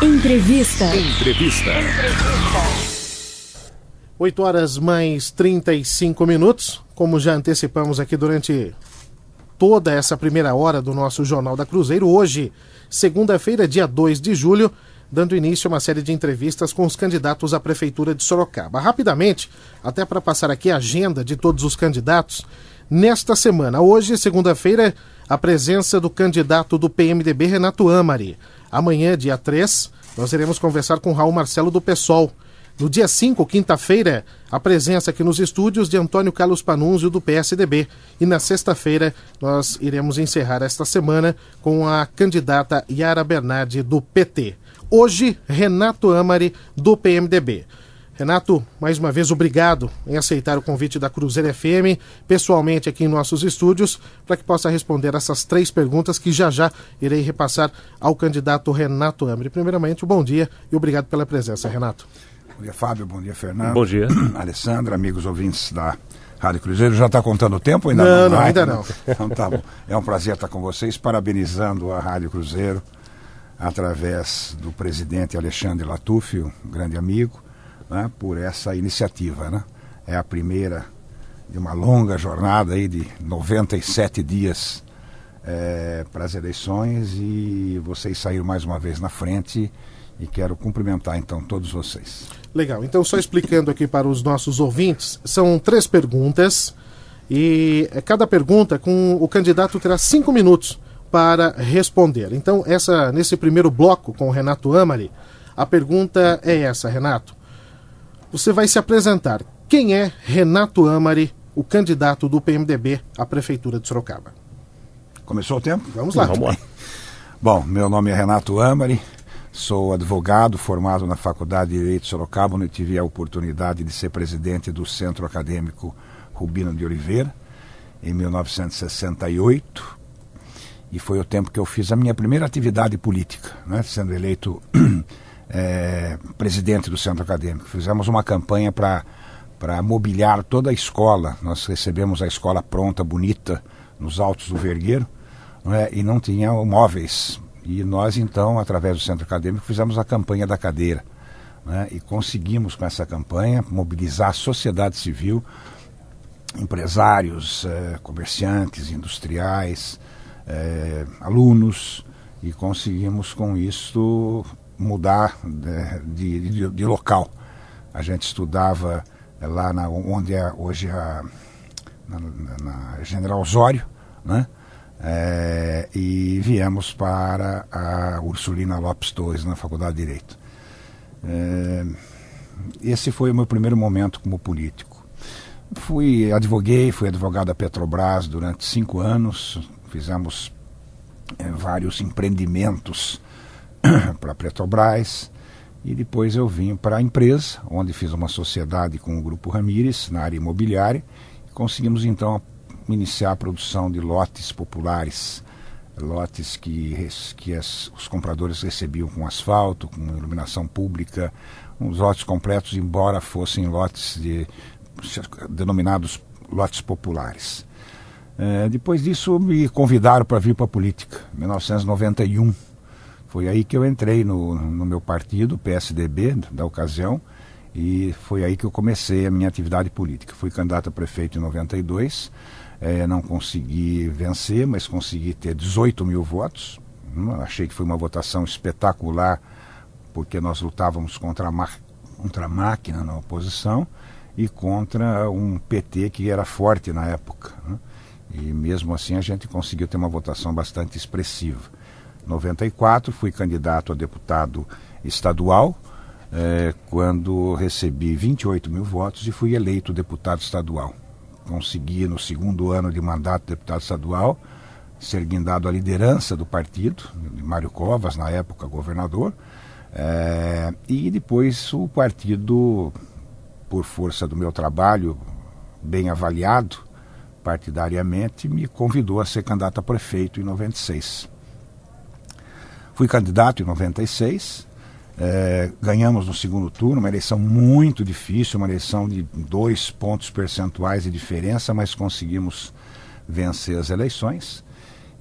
Entrevista. 8 horas mais 35 minutos. Como já antecipamos aqui durante toda essa primeira hora do nosso Jornal da Cruzeiro, hoje, segunda-feira, dia 2 de julho, dando início a uma série de entrevistas com os candidatos à Prefeitura de Sorocaba. Rapidamente, até para passar aqui a agenda de todos os candidatos, nesta semana, hoje, segunda-feira, a presença do candidato do PMDB, Renato Amari. Amanhã, dia 3, nós iremos conversar com Raul Marcelo do PSOL. No dia 5, quinta-feira, a presença aqui nos estúdios de Antônio Carlos Panunzio do PSDB. E na sexta-feira, nós iremos encerrar esta semana com a candidata Yara Bernardi do PT. Hoje, Renato Amari do PMDB. Renato, mais uma vez, obrigado em aceitar o convite da Cruzeiro FM, pessoalmente aqui em nossos estúdios, para que possa responder essas 3 perguntas que já irei repassar ao candidato Renato Amari. Primeiramente, bom dia e obrigado pela presença, Renato. Bom dia, Fábio. Bom dia, Fernando. Bom dia. Alessandra, amigos ouvintes da Rádio Cruzeiro. Já está contando o tempo? Ainda não, ainda não. Então tá bom. É um prazer estar com vocês, parabenizando a Rádio Cruzeiro, através do presidente Alexandre Latuffi, um grande amigo, né, por essa iniciativa, né? É a primeira de uma longa jornada aí de 97 dias para as eleições, e vocês saíram mais uma vez na frente e quero cumprimentar então todos vocês. Legal, então só explicando aqui para os nossos ouvintes, são 3 perguntas e cada pergunta o candidato terá 5 minutos para responder. Então nesse primeiro bloco com o Renato Amari, a pergunta é essa, Renato. Você vai se apresentar. Quem é Renato Amari, o candidato do PMDB à Prefeitura de Sorocaba? Começou o tempo? Vamos lá. Vamos lá. Bom, meu nome é Renato Amari, sou advogado formado na Faculdade de Direito de Sorocaba, onde tive a oportunidade de ser presidente do Centro Acadêmico Rubino de Oliveira, em 1968, e foi o tempo que eu fiz a minha primeira atividade política, né, sendo eleito presidente do Centro Acadêmico. Fizemos uma campanha para mobiliar toda a escola. Nós recebemos a escola pronta, bonita, nos altos do Vergueiro, né, e não tinha móveis. E nós, então, através do Centro Acadêmico, fizemos a campanha da cadeira, né, e conseguimos, com essa campanha, mobilizar a sociedade civil, empresários, comerciantes, industriais, alunos, e conseguimos, com isso, mudar de local. A gente estudava lá onde é hoje na General Osório, né? E viemos para a Ursulina Lopes Torres, na Faculdade de Direito. Esse foi o meu primeiro momento como político. Fui advogado da Petrobras durante 5 anos, fizemos vários empreendimentos para a Petrobras, e depois eu vim para a empresa, onde fiz uma sociedade com o Grupo Ramírez na área imobiliária, e conseguimos então iniciar a produção de lotes populares, lotes que os compradores recebiam com asfalto, com iluminação pública, uns lotes completos, embora fossem lotes denominados lotes populares. Depois disso me convidaram para vir para a política, em 1991. Foi aí que eu entrei no meu partido, o PSDB, da ocasião, e foi aí que eu comecei a minha atividade política. Fui candidato a prefeito em 92, não consegui vencer, mas consegui ter 18 mil votos. Achei que foi uma votação espetacular, porque nós lutávamos contra a máquina na oposição e contra um PT que era forte na época, né? E mesmo assim a gente conseguiu ter uma votação bastante expressiva. Em 94 fui candidato a deputado estadual, quando recebi 28 mil votos e fui eleito deputado estadual. Consegui, no segundo ano de mandato de deputado estadual, ser guindado à liderança do partido, de Mário Covas, na época governador, e depois o partido, por força do meu trabalho bem avaliado partidariamente, me convidou a ser candidato a prefeito em 96. Fui candidato em 96, ganhamos no segundo turno, uma eleição muito difícil, uma eleição de 2 pontos percentuais de diferença, mas conseguimos vencer as eleições.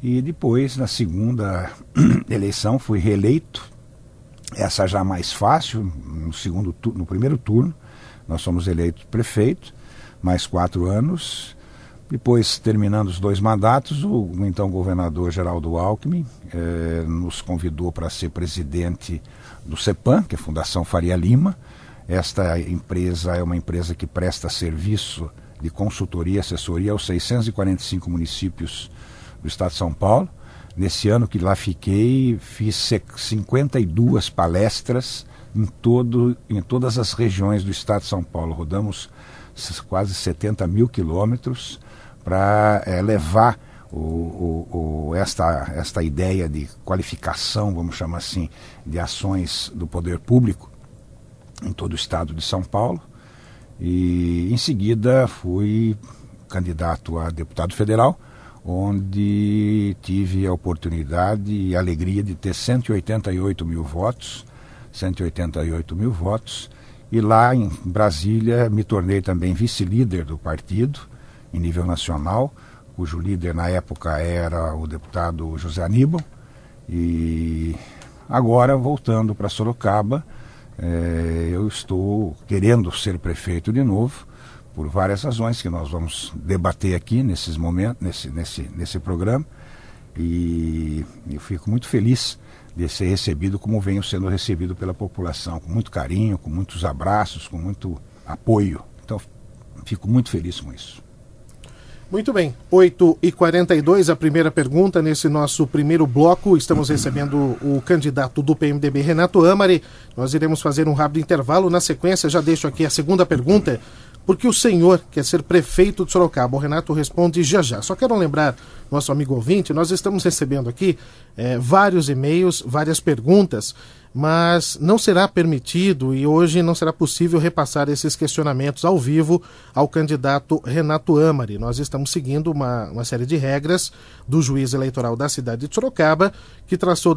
E depois, na segunda eleição, fui reeleito. Essa já mais fácil, no primeiro turno, nós fomos eleitos prefeito, mais 4 anos. Depois, terminando os 2 mandatos, o então governador Geraldo Alckmin nos convidou para ser presidente do CEPAM, que é a Fundação Faria Lima. Esta empresa é uma empresa que presta serviço de consultoria e assessoria aos 645 municípios do estado de São Paulo. Nesse ano que lá fiquei, fiz 52 palestras em todas as regiões do estado de São Paulo. Rodamos quase 70 mil quilômetros para levar esta ideia de qualificação, vamos chamar assim, de ações do poder público em todo o estado de São Paulo. E em seguida fui candidato a deputado federal, onde tive a oportunidade e a alegria de ter 188 mil votos, e lá em Brasília me tornei também vice-líder do partido, em nível nacional, cujo líder na época era o deputado José Aníbal. E agora, voltando para Sorocaba, eu estou querendo ser prefeito de novo, por várias razões que nós vamos debater aqui nesses momentos, nesse programa. E eu fico muito feliz de ser recebido como venho sendo recebido pela população, com muito carinho, com muitos abraços, com muito apoio. Então, fico muito feliz com isso. Muito bem, 8h42, a primeira pergunta nesse nosso primeiro bloco. Estamos recebendo o candidato do PMDB, Renato Amari. Nós iremos fazer um rápido intervalo. Na sequência, já deixo aqui a segunda pergunta. Por que o senhor quer ser prefeito de Sorocaba? O Renato responde já já. Só quero lembrar, nosso amigo ouvinte, nós estamos recebendo aqui vários e-mails, várias perguntas, mas não será permitido e hoje não será possível repassar esses questionamentos ao vivo ao candidato Renato Amari. Nós estamos seguindo uma série de regras do juiz eleitoral da cidade de Sorocaba, que traçou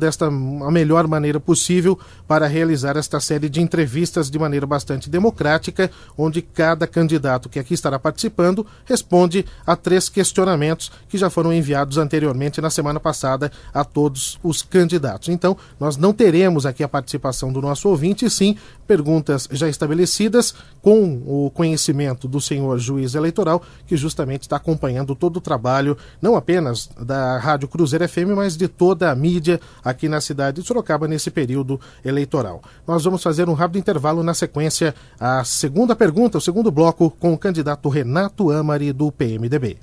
a melhor maneira possível para realizar esta série de entrevistas de maneira bastante democrática, onde cada candidato que aqui estará participando responde a 3 questionamentos que já foram enviados anteriormente na semana passada a todos os candidatos. Então, nós não teremos aqui a participação do nosso ouvinte, e sim perguntas já estabelecidas com o conhecimento do senhor juiz eleitoral, que justamente está acompanhando todo o trabalho, não apenas da Rádio Cruzeiro FM, mas de toda a mídia aqui na cidade de Sorocaba nesse período eleitoral. Nós vamos fazer um rápido intervalo, na sequência a segunda pergunta, o segundo bloco, com o candidato Renato Amari do PMDB.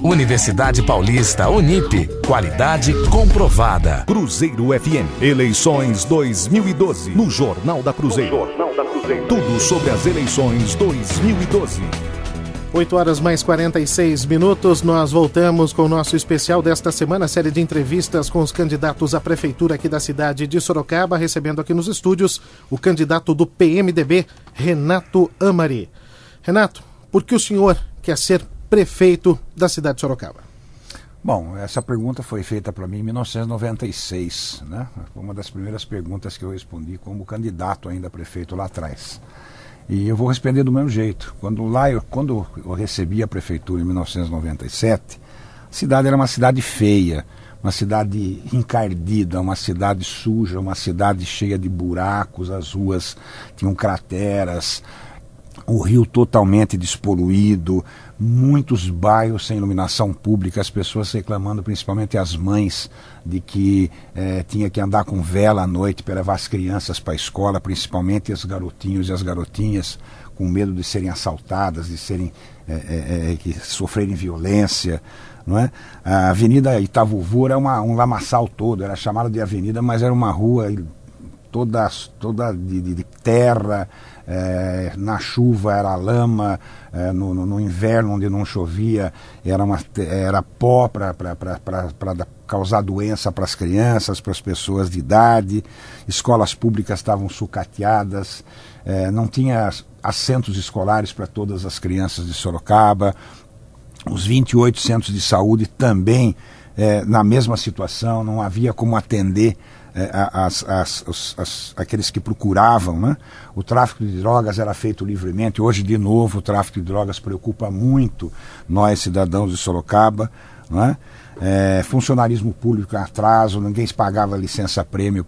Universidade Paulista, Unip. Qualidade comprovada. Cruzeiro FM. Eleições 2012. No Jornal da Cruzeiro. Tudo sobre as eleições 2012. 8h mais 46, nós voltamos com o nosso especial desta semana, série de entrevistas com os candidatos à prefeitura aqui da cidade de Sorocaba, recebendo aqui nos estúdios o candidato do PMDB, Renato Amari. Renato, por que o senhor quer ser prefeito da cidade de Sorocaba? Bom, essa pergunta foi feita para mim em 1996, né? Foi uma das primeiras perguntas que eu respondi como candidato ainda a prefeito lá atrás. E eu vou responder do mesmo jeito. Quando eu recebi a prefeitura em 1997, a cidade era uma cidade feia, uma cidade encardida, uma cidade suja, uma cidade cheia de buracos, as ruas tinham crateras, o rio totalmente despoluído, muitos bairros sem iluminação pública, as pessoas reclamando, principalmente as mães, de que tinha que andar com vela à noite para levar as crianças para a escola, principalmente os garotinhos e as garotinhas, com medo de serem assaltadas, de serem que sofrerem violência, não é? A Avenida Itavuvu era um lamaçal todo, era chamada de avenida, mas era uma rua toda de terra. Na chuva era lama, no inverno, onde não chovia, era pó para causar doença para as crianças, para as pessoas de idade. Escolas públicas estavam sucateadas, não tinha assentos escolares para todas as crianças de Sorocaba. Os 28 centros de saúde também na mesma situação, não havia como atender aqueles que procuravam, né? O tráfico de drogas era feito livremente. Hoje, de novo, o tráfico de drogas preocupa muito nós, cidadãos de Sorocaba, né? Funcionarismo público em atraso, ninguém se pagava licença-prêmio,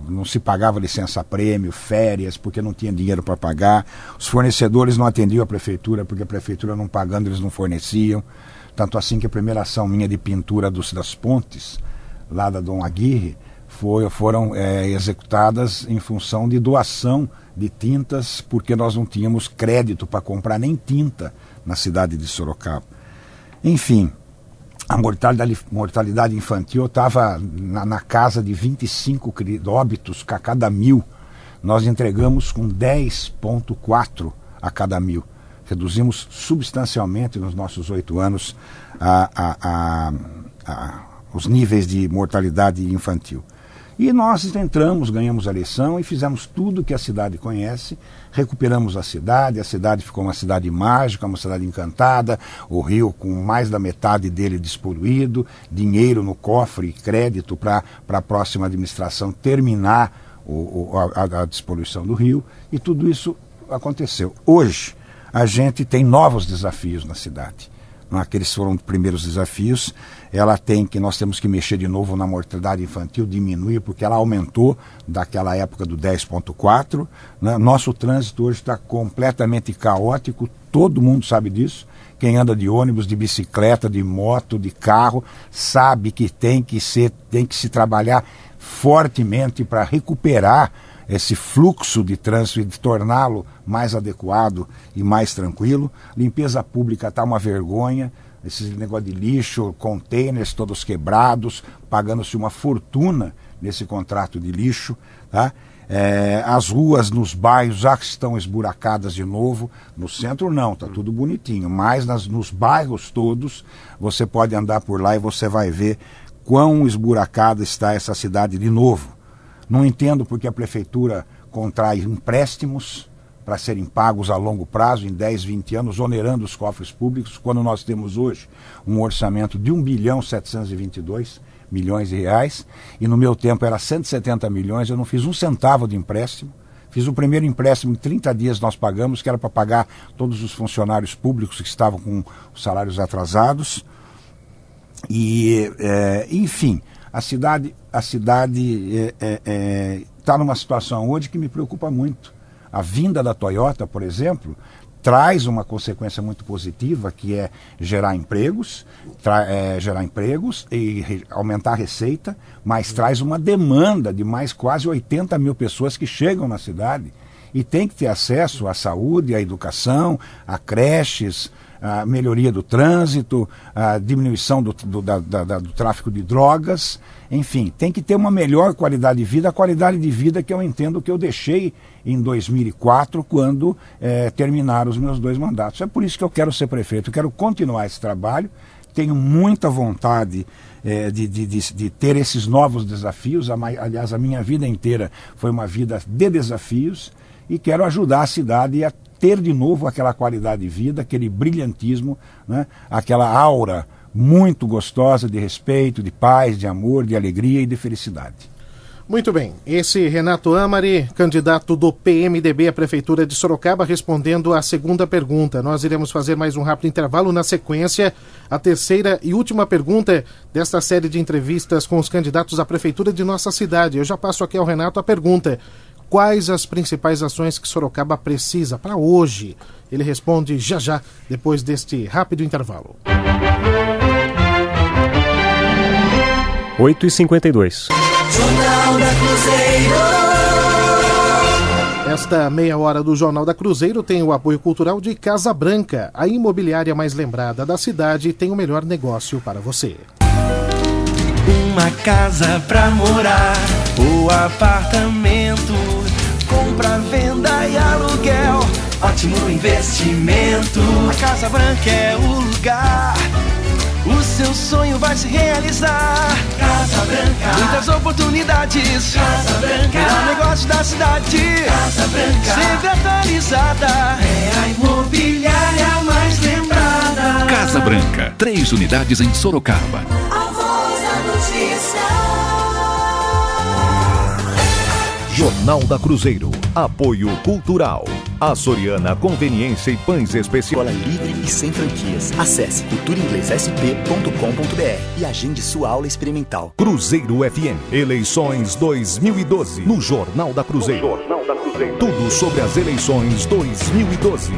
não se pagava licença-prêmio, férias, porque não tinha dinheiro para pagar. Os fornecedores não atendiam a prefeitura, porque a prefeitura não pagando, eles não forneciam. Tanto assim que a primeira ação minha de pintura das pontes, lá da Dom Aguirre, foram executadas em função de doação de tintas, porque nós não tínhamos crédito para comprar nem tinta na cidade de Sorocaba. Enfim, a mortalidade infantil estava na casa de 25 óbitos a cada 1.000. Nós entregamos com 10,4 a cada 1.000. Reduzimos substancialmente nos nossos 8 anos os níveis de mortalidade infantil. E nós entramos, ganhamos a eleição e fizemos tudo que a cidade conhece, recuperamos a cidade ficou uma cidade mágica, uma cidade encantada, o Rio com mais da metade dele despoluído, dinheiro no cofre, crédito para a próxima administração terminar a despoluição do Rio, e tudo isso aconteceu. Hoje, a gente tem novos desafios na cidade. Aqueles foram os primeiros desafios. Nós temos que mexer de novo na mortalidade infantil, diminuir, porque ela aumentou daquela época do 10,4. Né? Nosso trânsito hoje está completamente caótico, todo mundo sabe disso. Quem anda de ônibus, de bicicleta, de moto, de carro, sabe que tem que se trabalhar fortemente para recuperar esse fluxo de trânsito e de torná-lo mais adequado e mais tranquilo. Limpeza pública está uma vergonha, esse negócio de lixo, containers todos quebrados, pagando-se uma fortuna nesse contrato de lixo, tá? As ruas nos bairros já estão esburacadas de novo. No centro não, está tudo bonitinho, mas nos bairros todos você pode andar por lá e você vai ver quão esburacada está essa cidade de novo. Não entendo porque a prefeitura contrai empréstimos para serem pagos a longo prazo, em 10, 20 anos, onerando os cofres públicos, quando nós temos hoje um orçamento de 1.722 bilhões de reais, e no meu tempo era 170 milhões, eu não fiz um centavo de empréstimo. Fiz o primeiro empréstimo em 30 dias nós pagamos, que era para pagar todos os funcionários públicos que estavam com os salários atrasados. E, enfim, a cidade está numa situação hoje que me preocupa muito. A vinda da Toyota, por exemplo, traz uma consequência muito positiva, que é gerar empregos e aumentar a receita, mas traz uma demanda de mais quase 80 mil pessoas que chegam na cidade e tem que ter acesso à saúde, à educação, a creches, a melhoria do trânsito, a diminuição do tráfico de drogas, enfim, tem que ter uma melhor qualidade de vida, a qualidade de vida que eu entendo que eu deixei em 2004, quando terminaram os meus 2 mandatos. É por isso que eu quero ser prefeito, eu quero continuar esse trabalho, tenho muita vontade de ter esses novos desafios. Aliás, a minha vida inteira foi uma vida de desafios, e quero ajudar a cidade a ter de novo aquela qualidade de vida, aquele brilhantismo, né? Aquela aura muito gostosa de respeito, de paz, de amor, de alegria e de felicidade. Muito bem, esse Renato Amari, candidato do PMDB à Prefeitura de Sorocaba, respondendo à segunda pergunta. Nós iremos fazer mais um rápido intervalo. Na sequência, a terceira e última pergunta desta série de entrevistas com os candidatos à Prefeitura de nossa cidade. Eu já passo aqui ao Renato a pergunta: quais as principais ações que Sorocaba precisa para hoje? Ele responde já, depois deste rápido intervalo. 8h52. Jornal da Cruzeiro. Esta meia hora do Jornal da Cruzeiro tem o apoio cultural de Casa Branca, a imobiliária mais lembrada da cidade, e tem o melhor negócio para você. Uma casa pra morar, ou apartamento, compra, venda e aluguel, ótimo investimento. A Casa Branca é o lugar, o seu sonho vai se realizar. Casa Branca, muitas oportunidades. Casa Branca, melhor negócio da cidade. Casa Branca, sempre atualizada, é a imobiliária mais lembrada. Casa Branca, 3 unidades em Sorocaba. A voz da notícia. Jornal da Cruzeiro. Apoio Cultural. Açoriana Conveniência e Pães Especial. Escola livre e sem franquias. Acesse culturainglesasp.com.br e agende sua aula experimental. Cruzeiro FM. Eleições 2012. No Jornal da Cruzeiro. Tudo sobre as eleições 2012.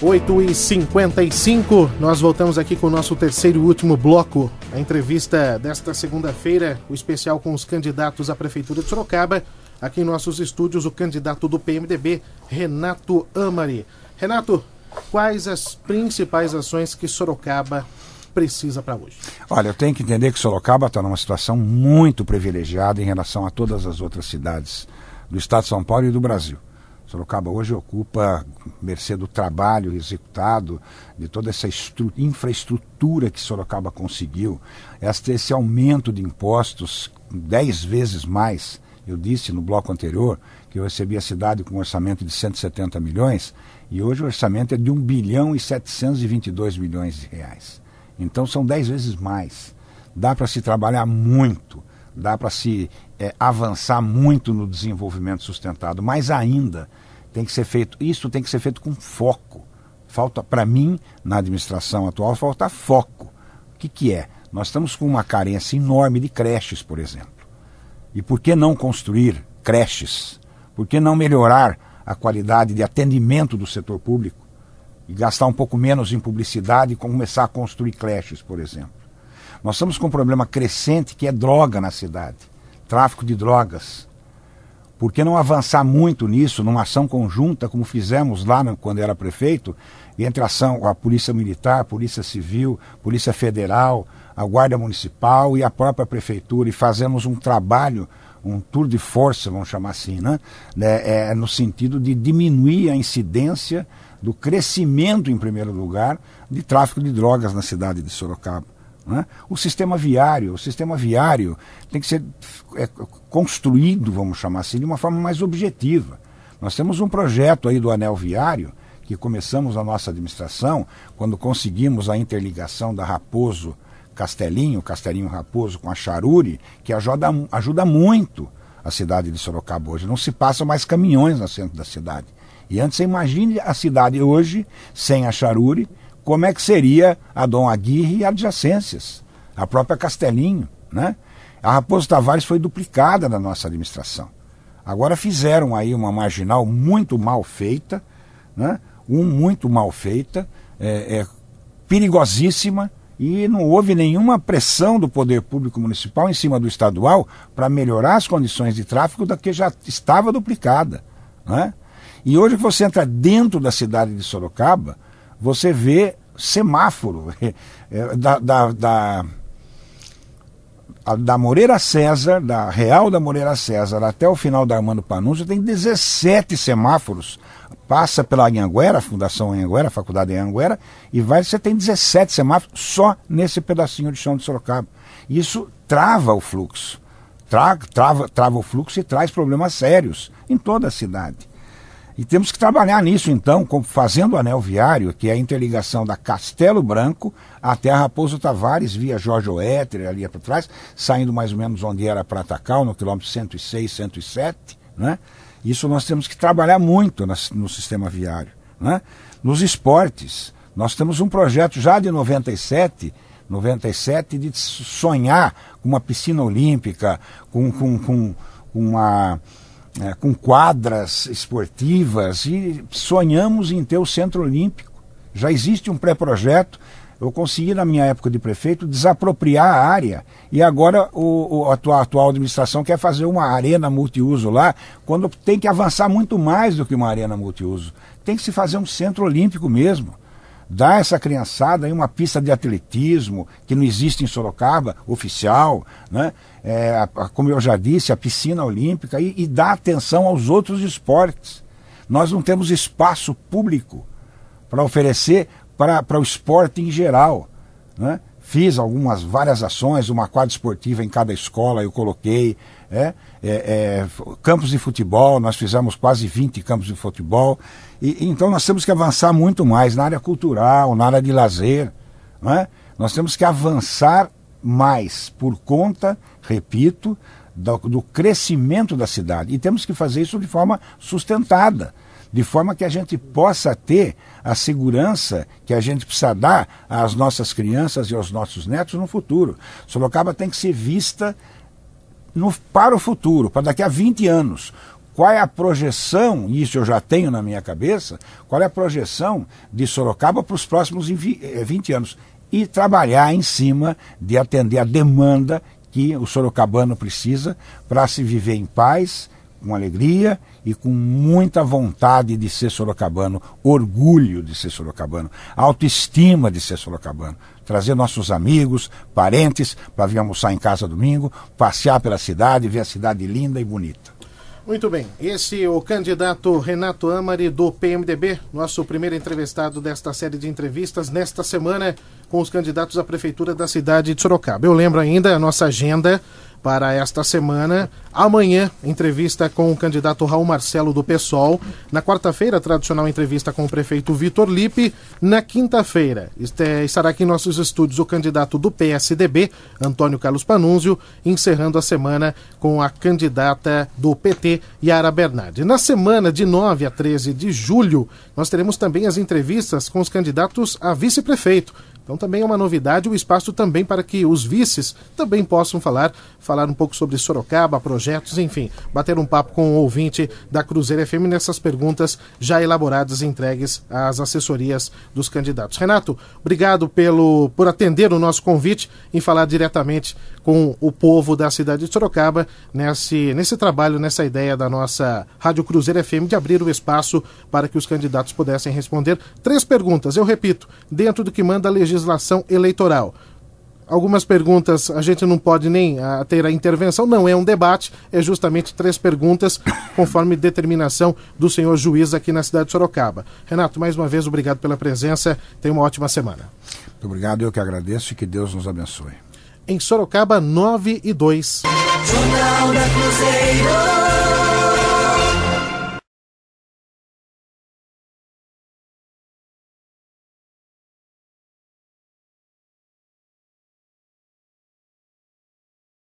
8h55, nós voltamos aqui com o nosso terceiro e último bloco. A entrevista desta segunda-feira, o especial com os candidatos à Prefeitura de Sorocaba. Aqui em nossos estúdios, o candidato do PMDB, Renato Amari. Renato, quais as principais ações que Sorocaba precisa para hoje? Olha, eu tenho que entender que Sorocaba está numa situação muito privilegiada em relação a todas as outras cidades do estado de São Paulo e do Brasil. Sorocaba hoje ocupa, mercê do trabalho executado, de toda essa infraestrutura que Sorocaba conseguiu, esse aumento de impostos 10 vezes mais. Eu disse no bloco anterior que eu recebi a cidade com um orçamento de 170 milhões e hoje o orçamento é de 1 bilhão e 722 milhões de reais. Então são 10 vezes mais. Dá para se trabalhar muito, dá para se avançar muito no desenvolvimento sustentado, mas ainda tem que ser feito, isso tem que ser feito com foco. Falta, para mim, na administração atual, falta foco. O que é? Nós estamos com uma carência enorme de creches, por exemplo. E por que não construir creches? Por que não melhorar a qualidade de atendimento do setor público? E gastar um pouco menos em publicidade e começar a construir creches, por exemplo. Nós estamos com um problema crescente que é droga na cidade. Tráfico de drogas. Por que não avançar muito nisso, numa ação conjunta, como fizemos lá quando era prefeito, entre a Polícia Militar, a Polícia Civil, Polícia Federal, a Guarda Municipal e a própria Prefeitura, e fazemos um trabalho, um tour de força, vamos chamar assim, né? No sentido de diminuir a incidência do crescimento, em primeiro lugar, de tráfico de drogas na cidade de Sorocaba. Né? O sistema viário tem que ser construído, vamos chamar assim, de uma forma mais objetiva. Nós temos um projeto aí do anel viário, que começamos a nossa administração, quando conseguimos a interligação da Raposo Castelinho Raposo com a Charuri, que ajuda muito a cidade de Sorocaba hoje. Não se passam mais caminhões no centro da cidade. E antes, você imagine a cidade hoje, sem a Charuri, como é que seria a Dom Aguirre e adjacências, a própria Castelinho, né? A Raposo Tavares foi duplicada na nossa administração. Agora fizeram aí uma marginal muito mal feita, né? Muito mal feita, perigosíssima, e não houve nenhuma pressão do poder público municipal em cima do estadual para melhorar as condições de tráfego da que já estava duplicada, né? E hoje que você entra dentro da cidade de Sorocaba, você vê semáforo da Moreira César, da Real da Moreira César até o final da Armando Panunzio, tem 17 semáforos. Passa pela Anhanguera, a Fundação Anhanguera, a Faculdade Anhanguera, e você tem 17 semáforos só nesse pedacinho de chão de Sorocaba. Isso trava o fluxo. Trava o fluxo e traz problemas sérios em toda a cidade. E temos que trabalhar nisso, então, fazendo o anel viário, que é a interligação da Castelo Branco até a Raposo Tavares, via Jorge Oetter, ali para trás, saindo mais ou menos onde era Pratacal, no quilômetro 106, 107, né? Isso nós temos que trabalhar muito no sistema viário, né? Nos esportes, nós temos um projeto já de 97 de sonhar com uma piscina olímpica, com quadras esportivas, e sonhamos em ter o Centro Olímpico. Já existe um pré-projeto. Eu consegui, na minha época de prefeito, desapropriar a área, e agora a atual administração quer fazer uma arena multiuso lá, quando tem que avançar muito mais do que uma arena multiuso. Tem que se fazer um centro olímpico mesmo. Dar essa criançada aí uma pista de atletismo, que não existe em Sorocaba, oficial, né? Como eu já disse, a piscina olímpica, e dar atenção aos outros esportes. Nós não temos espaço público para oferecer para o esporte em geral, né? Fiz várias ações, uma quadra esportiva em cada escola eu coloquei, campos de futebol, nós fizemos quase 20 campos de futebol, então nós temos que avançar muito mais na área cultural, na área de lazer, né? Nós temos que avançar mais por conta, repito, do crescimento da cidade. E temos que fazer isso de forma sustentada, de forma que a gente possa ter a segurança que a gente precisa dar às nossas crianças e aos nossos netos no futuro. Sorocaba tem que ser vista para o futuro, para daqui a 20 anos. Qual é a projeção, isso eu já tenho na minha cabeça, qual é a projeção de Sorocaba para os próximos 20 anos? E trabalhar em cima de atender a demanda que o sorocabano precisa para se viver em paz, com alegria e com muita vontade de ser sorocabano, orgulho de ser sorocabano, autoestima de ser sorocabano. Trazer nossos amigos, parentes, para vir almoçar em casa domingo, passear pela cidade, ver a cidade linda e bonita. Muito bem, esse é o candidato Renato Amari do PMDB, nosso primeiro entrevistado desta série de entrevistas nesta semana com os candidatos à prefeitura da cidade de Sorocaba. Eu lembro ainda a nossa agenda para esta semana. Amanhã, entrevista com o candidato Raul Marcelo do PSOL. Na quarta-feira, tradicional entrevista com o prefeito Vitor Lippe. Na quinta-feira, estará aqui em nossos estúdios o candidato do PSDB, Antônio Carlos Panunzio, encerrando a semana com a candidata do PT, Yara Bernardi. Na semana de 9 a 13 de julho, nós teremos também as entrevistas com os candidatos a vice-prefeito. Então também é uma novidade, o espaço também para que os vices também possam falar um pouco sobre Sorocaba, projetos, enfim, bater um papo com o ouvinte da Cruzeiro FM nessas perguntas já elaboradas e entregues às assessorias dos candidatos. Renato, obrigado por atender o nosso convite em falar diretamente com o povo da cidade de Sorocaba nesse trabalho, nessa ideia da nossa Rádio Cruzeiro FM de abrir o espaço para que os candidatos pudessem responder 3 perguntas, eu repito, dentro do que manda a legislação eleitoral. Algumas perguntas a gente não pode nem ter a intervenção, não é um debate, é justamente 3 perguntas conforme determinação do senhor juiz aqui na cidade de Sorocaba. Renato, mais uma vez, obrigado pela presença, tenha uma ótima semana. Muito obrigado, eu que agradeço e que Deus nos abençoe. Em Sorocaba, 9 e 2. Jornal da Cruzeiro.